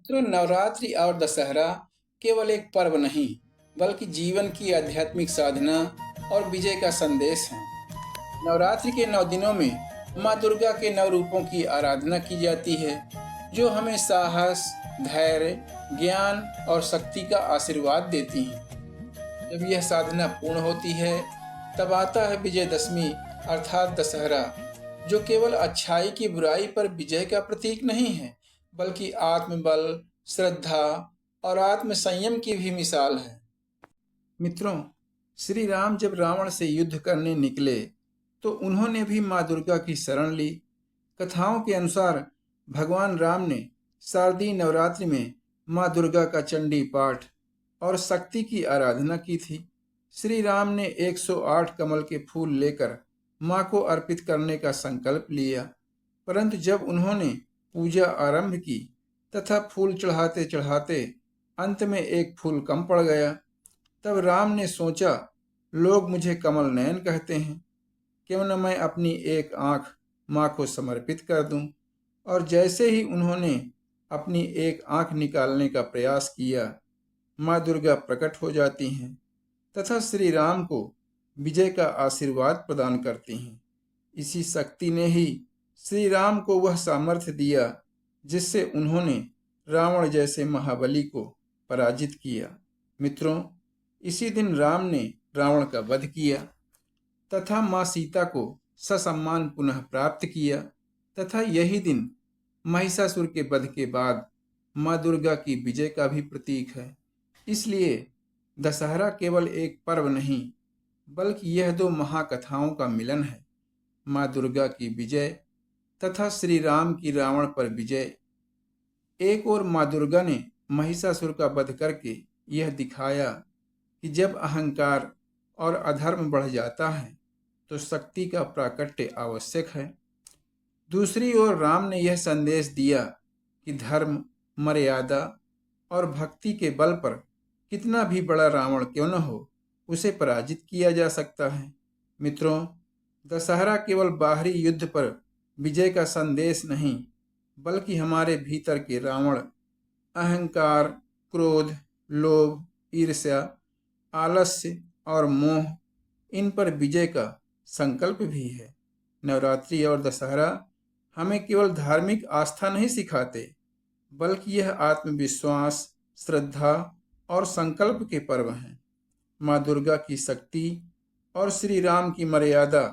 मित्रों, नवरात्रि और दशहरा केवल एक पर्व नहीं, बल्कि जीवन की आध्यात्मिक साधना और विजय का संदेश है। नवरात्रि के 9 दिनों में माँ दुर्गा के 9 रूपों की आराधना की जाती है, जो हमें साहस, धैर्य, ज्ञान और शक्ति का आशीर्वाद देती हैं। जब यह साधना पूर्ण होती है, तब आता है विजयदशमी अर्थात दशहरा, जो केवल अच्छाई की बुराई पर विजय का प्रतीक नहीं है, बल्कि आत्मबल, श्रद्धा और आत्म संयम की भी मिसाल है। मित्रों, श्री राम जब रावण से युद्ध करने निकले, तो उन्होंने भी माँ दुर्गा की शरण ली। कथाओं के अनुसार भगवान राम ने शारदीय नवरात्रि में माँ दुर्गा का चंडी पाठ और शक्ति की आराधना की थी। श्री राम ने 108 कमल के फूल लेकर माँ को अर्पित करने का संकल्प लिया, परंतु जब उन्होंने पूजा आरंभ की तथा फूल चढ़ाते चढ़ाते अंत में एक फूल कम पड़ गया, तब राम ने सोचा, लोग मुझे कमल नयन कहते हैं, क्यों न मैं अपनी एक आंख माँ को समर्पित कर दूं। और जैसे ही उन्होंने अपनी एक आंख निकालने का प्रयास किया, माँ दुर्गा प्रकट हो जाती हैं तथा श्री राम को विजय का आशीर्वाद प्रदान करती हैं। इसी शक्ति ने ही श्री राम को वह सामर्थ्य दिया जिससे उन्होंने रावण जैसे महाबली को पराजित किया। मित्रों, इसी दिन राम ने रावण का वध किया तथा माँ सीता को ससम्मान पुनः प्राप्त किया तथा यही दिन महिषासुर के वध के बाद माँ दुर्गा की विजय का भी प्रतीक है। इसलिए दशहरा केवल एक पर्व नहीं, बल्कि यह दो महाकथाओं का मिलन है, माँ दुर्गा की विजय तथा श्री राम की रावण पर विजय। एक और माँ दुर्गा ने महिषासुर का वध करके यह दिखाया कि जब अहंकार और अधर्म बढ़ जाता है तो शक्ति का प्राकट्य आवश्यक है। दूसरी ओर राम ने यह संदेश दिया कि धर्म, मर्यादा और भक्ति के बल पर कितना भी बड़ा रावण क्यों न हो, उसे पराजित किया जा सकता है। मित्रों, दशहरा केवल बाहरी युद्ध पर विजय का संदेश नहीं, बल्कि हमारे भीतर के रावण, अहंकार, क्रोध, लोभ, ईर्ष्या, आलस्य और मोह, इन पर विजय का संकल्प भी है। नवरात्रि और दशहरा हमें केवल धार्मिक आस्था नहीं सिखाते, बल्कि यह आत्मविश्वास, श्रद्धा और संकल्प के पर्व हैं। माँ दुर्गा की शक्ति और श्री राम की मर्यादा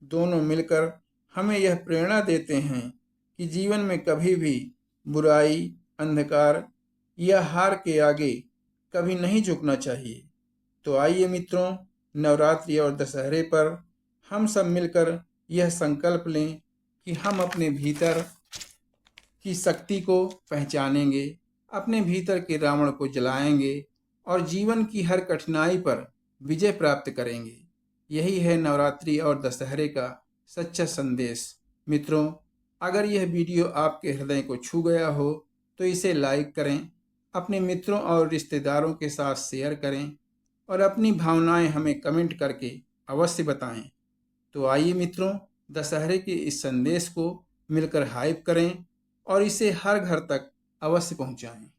दोनों मिलकर हमें यह प्रेरणा देते हैं कि जीवन में कभी भी बुराई, अंधकार या हार के आगे कभी नहीं झुकना चाहिए। तो आइए मित्रों, नवरात्रि और दशहरे पर हम सब मिलकर यह संकल्प लें कि हम अपने भीतर की शक्ति को पहचानेंगे, अपने भीतर के रावण को जलाएंगे और जीवन की हर कठिनाई पर विजय प्राप्त करेंगे। यही है नवरात्रि और दशहरे का सच्चा संदेश। मित्रों, अगर यह वीडियो आपके हृदय को छू गया हो तो इसे लाइक करें, अपने मित्रों और रिश्तेदारों के साथ शेयर करें और अपनी भावनाएं हमें कमेंट करके अवश्य बताएं। तो आइए मित्रों, दशहरे के इस संदेश को मिलकर हाइप करें और इसे हर घर तक अवश्य पहुंचाएं।